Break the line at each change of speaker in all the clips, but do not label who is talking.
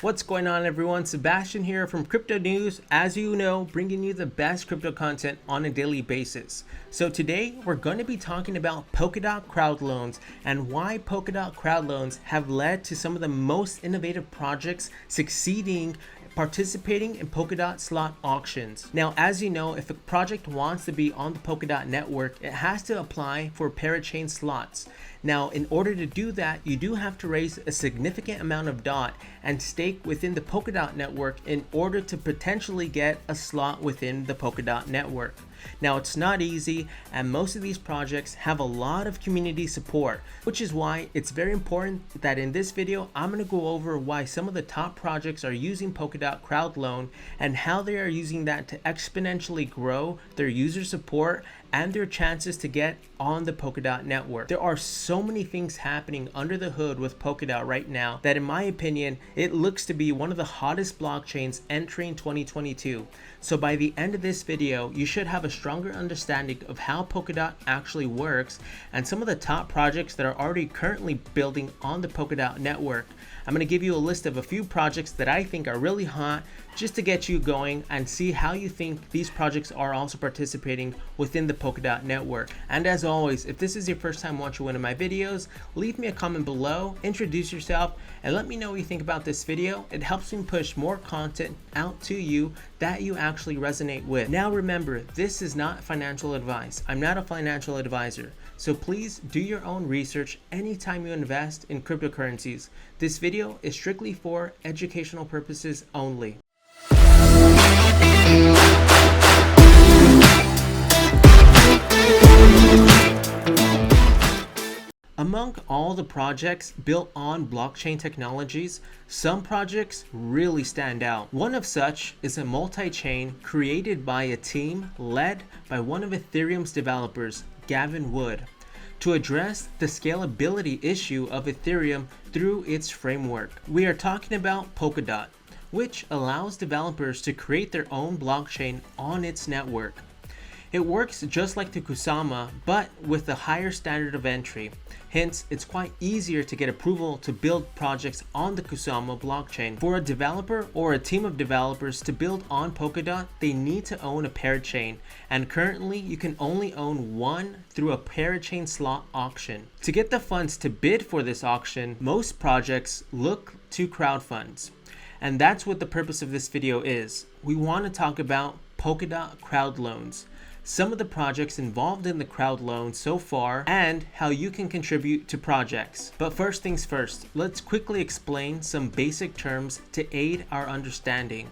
What's going on, everyone? Sebastian here from Crypto News, as you know, bringing you the best crypto content on a daily basis. So today we're going to be talking about Polkadot Crowdloans and why Polkadot Crowdloans have led to some of the most innovative projects succeeding participating in Polkadot slot auctions. Now, as you know, if a project wants to be on the Polkadot network, it has to apply for Parachain slots. Now, in order to do that, you do have to raise a significant amount of DOT and stake within the Polkadot network in order to potentially get a slot within the Polkadot network. Now, it's not easy, and most of these projects have a lot of community support, which is why it's very important that in this video, I'm going to go over why some of the top projects are using Polkadot Crowdloan and how they are using that to exponentially grow their user support and their chances to get on the Polkadot network. There are so many things happening under the hood with Polkadot right now that, in my opinion, it looks to be one of the hottest blockchains entering 2022. So by the end of this video, you should have a stronger understanding of how Polkadot actually works and some of the top projects that are already currently building on the Polkadot network. I'm going to give you a list of a few projects that I think are really hot just to get you going and see how you think these projects are also participating within the Polkadot network. And as always, if this is your first time watching one of my videos, leave me a comment below, introduce yourself, and let me know what you think about this video. It helps me push more content out to you that you actually resonate with. Now remember, this is not financial advice. I'm not a financial advisor. So please do your own research anytime you invest in cryptocurrencies. This video is strictly for educational purposes only. Among all the projects built on blockchain technologies, some projects really stand out. One of such is a multi-chain created by a team led by one of Ethereum's developers, Gavin Wood, to address the scalability issue of Ethereum through its framework. We are talking about Polkadot, which allows developers to create their own blockchain on its network. It works just like the Kusama, but with a higher standard of entry. Hence, it's quite easier to get approval to build projects on the Kusama blockchain. For a developer or a team of developers to build on Polkadot, they need to own a parachain, and currently you can only own one through a parachain slot auction. To get the funds to bid for this auction, most projects look to crowdfunds. And that's what the purpose of this video is. We want to talk about Polkadot Crowdloans, some of the projects involved in the crowd loan so far, and how you can contribute to projects. But first things first, let's quickly explain some basic terms to aid our understanding.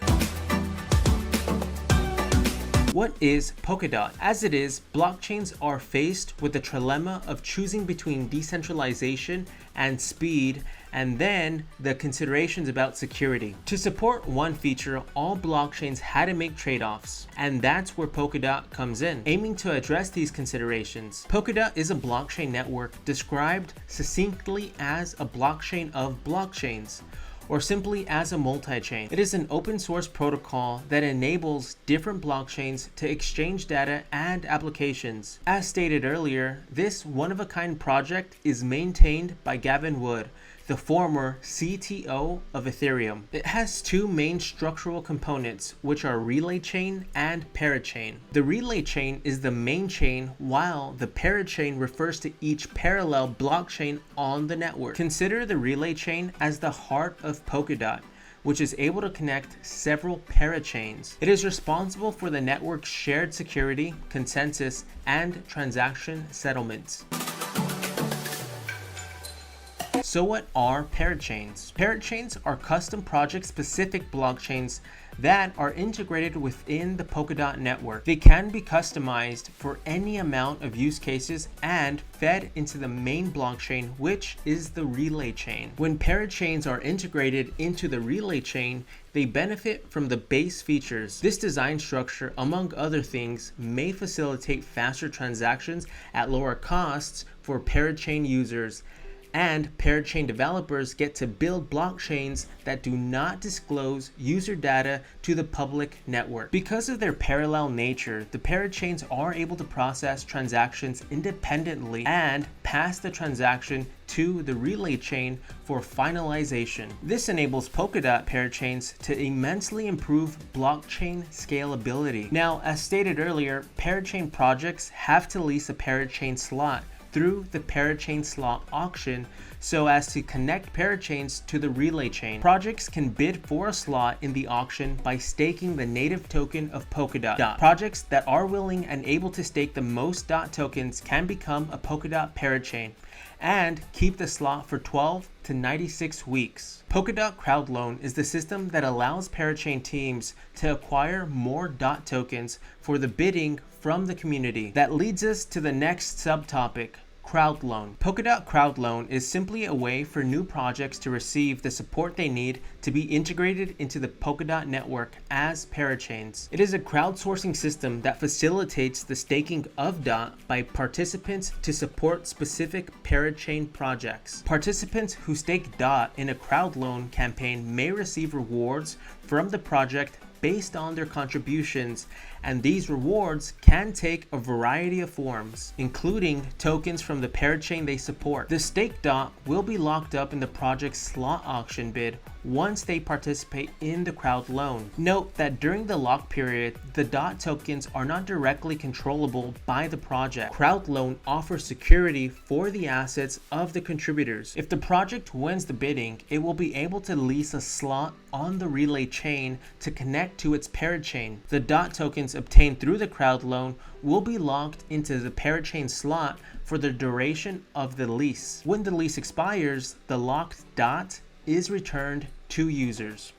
What is Polkadot? As it is, blockchains are faced with the trilemma of choosing between decentralization and speed, and then the considerations about security. To support one feature, all blockchains had to make trade-offs, and that's where Polkadot comes in, aiming to address these considerations. Polkadot is a blockchain network described succinctly as a blockchain of blockchains, or simply as a multi-chain. It is an open source protocol that enables different blockchains to exchange data and applications. As stated earlier, this one-of-a-kind project is maintained by Gavin Wood, the former CTO of Ethereum. It has two main structural components, which are relay chain and parachain. The relay chain is the main chain, while the parachain refers to each parallel blockchain on the network. Consider the relay chain as the heart of Polkadot, which is able to connect several parachains. It is responsible for the network's shared security, consensus, and transaction settlements. So what are parachains? Parachains are custom project-specific blockchains that are integrated within the Polkadot network. They can be customized for any amount of use cases and fed into the main blockchain, which is the relay chain. When parachains are integrated into the relay chain, they benefit from the base features. This design structure, among other things, may facilitate faster transactions at lower costs for parachain users, And parachain developers get to build blockchains that do not disclose user data to the public network. Because of their parallel nature, the parachains are able to process transactions independently and pass the transaction to the relay chain for finalization. This enables Polkadot Parachains to immensely improve blockchain scalability. Now, as stated earlier, parachain projects have to lease a parachain slot through the parachain slot auction so as to connect parachains to the relay chain. Projects can bid for a slot in the auction by staking the native token of Polkadot. Projects that are willing and able to stake the most DOT tokens can become a Polkadot Parachain and keep the slot for 12 to 96 weeks. Polkadot Crowdloan is the system that allows parachain teams to acquire more DOT tokens for the bidding from the community. That leads us to the next subtopic, Crowdloan. Polkadot Crowdloan is simply a way for new projects to receive the support they need to be integrated into the Polkadot network as parachains. It is a crowdsourcing system that facilitates the staking of DOT by participants to support specific parachain projects. Participants who stake DOT in a Crowdloan campaign may receive rewards from the project based on their contributions, and these rewards can take a variety of forms, including tokens from the parachain they support. The staked DOT will be locked up in the project's slot auction bid once they participate in the crowd loan. Note that during the lock period, the DOT tokens are not directly controllable by the project. Crowd loan offers security for the assets of the contributors. If the project wins the bidding, it will be able to lease a slot on the relay chain to connect to its parachain. The DOT tokens obtained through the crowd loan will be locked into the parachain slot for the duration of the lease. When the lease expires, the locked DOT is returned to users.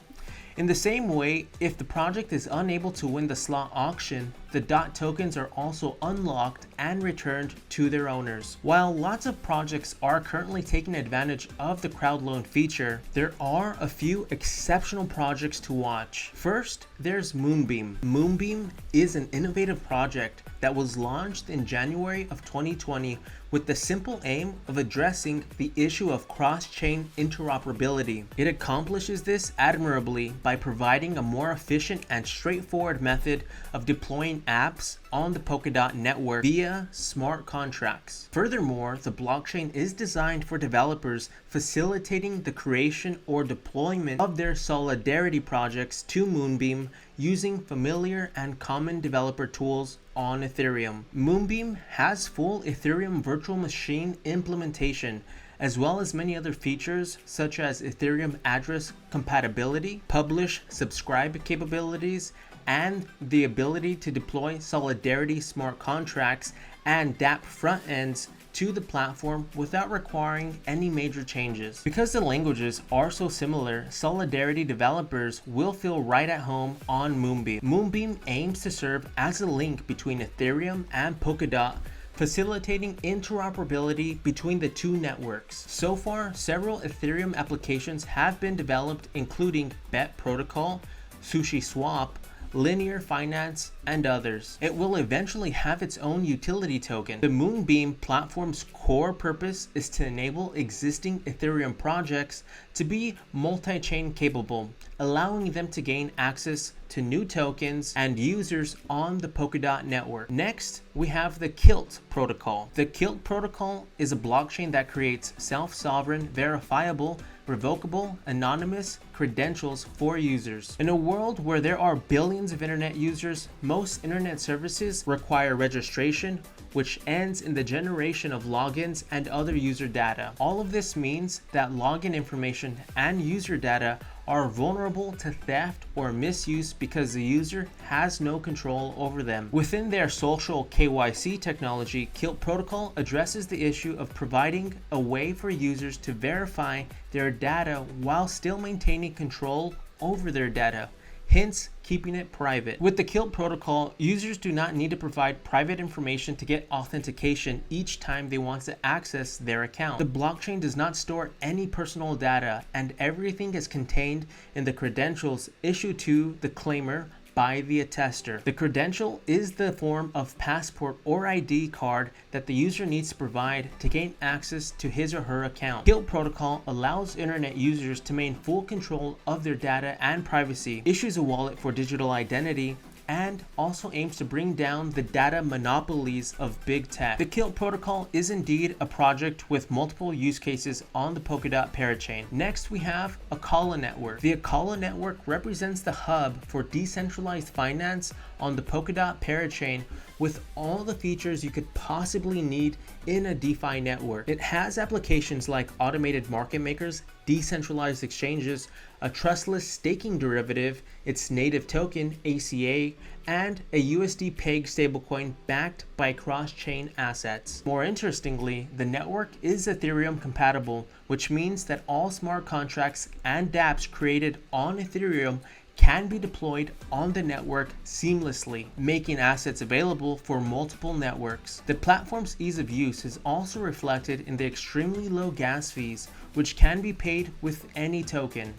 In the same way, if the project is unable to win the slot auction, the DOT tokens are also unlocked and returned to their owners. While lots of projects are currently taking advantage of the crowd loan feature, there are a few exceptional projects to watch. First, there's Moonbeam. Moonbeam is an innovative project that was launched in January of 2020 with the simple aim of addressing the issue of cross-chain interoperability. It accomplishes this admirably by providing a more efficient and straightforward method of deploying apps on the Polkadot network via smart contracts. Furthermore, the blockchain is designed for developers, facilitating the creation or deployment of their Solidarity projects to Moonbeam using familiar and common developer tools on Ethereum. Moonbeam has full Ethereum virtual machine implementation, as well as many other features such as Ethereum address compatibility, publish subscribe capabilities, and the ability to deploy Solidarity smart contracts and dApp front ends to the platform without requiring any major changes. Because the languages are so similar, Solidarity developers will feel right at home on Moonbeam. Moonbeam aims to serve as a link between Ethereum and Polkadot, facilitating interoperability between the two networks. So far, several Ethereum applications have been developed, including Bet Protocol, SushiSwap, Linear Finance, and others. It will eventually have its own utility token. The Moonbeam platform's core purpose is to enable existing Ethereum projects to be multi-chain capable, allowing them to gain access to new tokens and users on the Polkadot network. Next, we have the Kilt protocol. The Kilt protocol is a blockchain that creates self-sovereign, verifiable, revocable, anonymous credentials for users. In a world where there are billions of internet users, most internet services require registration, which ends in the generation of logins and other user data. All of this means that login information and user data are vulnerable to theft or misuse because the user has no control over them. Within their social KYC technology, Kilt Protocol addresses the issue of providing a way for users to verify their data while still maintaining control over their data, hence keeping it private. With the Kilt protocol, users do not need to provide private information to get authentication each time they want to access their account. The blockchain does not store any personal data, and everything is contained in the credentials issued to the claimer by the attester. The credential is the form of passport or ID card that the user needs to provide to gain access to his or her account. Guild Protocol allows internet users to maintain full control of their data and privacy, issues a wallet for digital identity, and also aims to bring down the data monopolies of big tech. The Guild Protocol is indeed a project with multiple use cases on the Polkadot Parachain. Next, we have Acala Network. The Acala Network represents the hub for decentralized finance on the Polkadot Parachain with all the features you could possibly need in a DeFi network. It has applications like automated market makers, decentralized exchanges, a trustless staking derivative, its native token, ACA, and a USD peg stablecoin backed by cross-chain assets. More interestingly, the network is Ethereum compatible, which means that all smart contracts and dApps created on Ethereum can be deployed on the network seamlessly, making assets available for multiple networks. The platform's ease of use is also reflected in the extremely low gas fees, which can be paid with any token.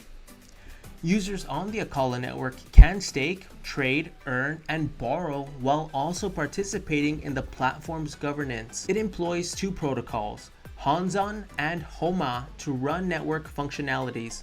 Users on the Acala network can stake, trade, earn, and borrow while also participating in the platform's governance. It employs two protocols, Hanzon and Homa, to run network functionalities.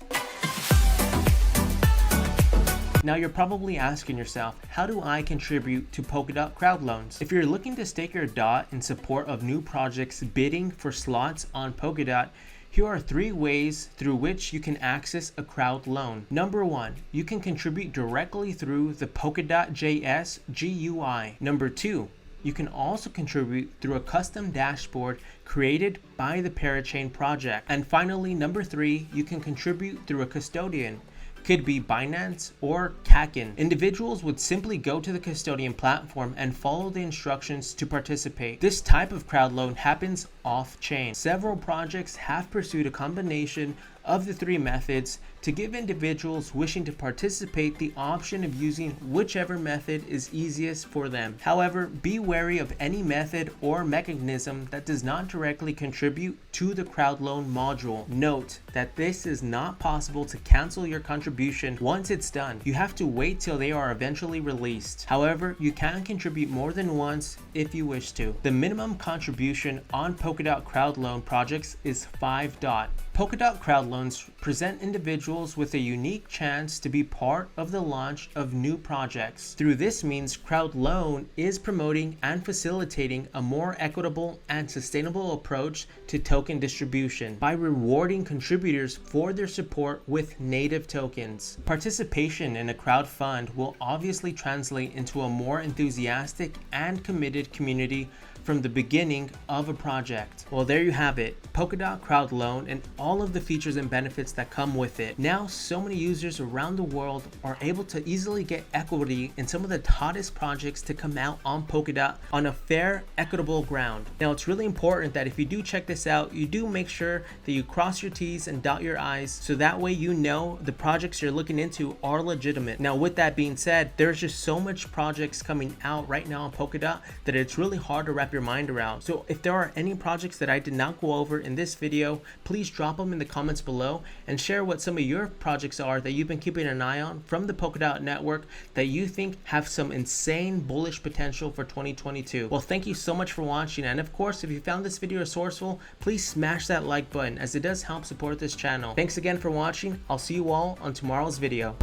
Now you're probably asking yourself, how do I contribute to Polkadot Crowdloans? If you're looking to stake your DOT in support of new projects bidding for slots on Polkadot, here are 3 ways through which you can access a crowd loan. Number 1, you can contribute directly through the Polkadot.js GUI. Number 2, you can also contribute through a custom dashboard created by the Parachain project. And finally, number 3, you can contribute through a custodian. Could be Binance or Kraken. Individuals would simply go to the custodian platform and follow the instructions to participate. This type of crowd loan happens off-chain. Several projects have pursued a combination of the 3 methods to give individuals wishing to participate the option of using whichever method is easiest for them. However, be wary of any method or mechanism that does not directly contribute to the crowd loan module. Note that this is not possible to cancel your contribution once it's done. You have to wait till they are eventually released. However, you can contribute more than once if you wish to. The minimum contribution on Polkadot Crowdloan projects is 5 DOT. Polkadot Crowdloans present individuals with a unique chance to be part of the launch of new projects. Through this means, Crowdloan is promoting and facilitating a more equitable and sustainable approach to token distribution by rewarding contributors for their support with native tokens. Participation in a crowd fund will obviously translate into a more enthusiastic and committed community from the beginning of a project. Well, there you have it, Polkadot Crowdloan and all of the features and benefits that come with it. Now, so many users around the world are able to easily get equity in some of the hottest projects to come out on Polkadot on a fair, equitable ground. Now, it's really important that if you do check this out, you do make sure that you cross your T's and dot your I's, so that way you know the projects you're looking into are legitimate. Now, with that being said, there's just so much projects coming out right now on Polkadot that it's really hard to wrap your mind around. So if there are any projects that I did not go over in this video, please drop them in the comments below and share what some of your projects are that you've been keeping an eye on from the Polkadot network that you think have some insane bullish potential for 2022. Well, thank you so much for watching, and of course, if you found this video resourceful, please smash that like button as it does help support this channel. Thanks again for watching. I'll see you all on tomorrow's video.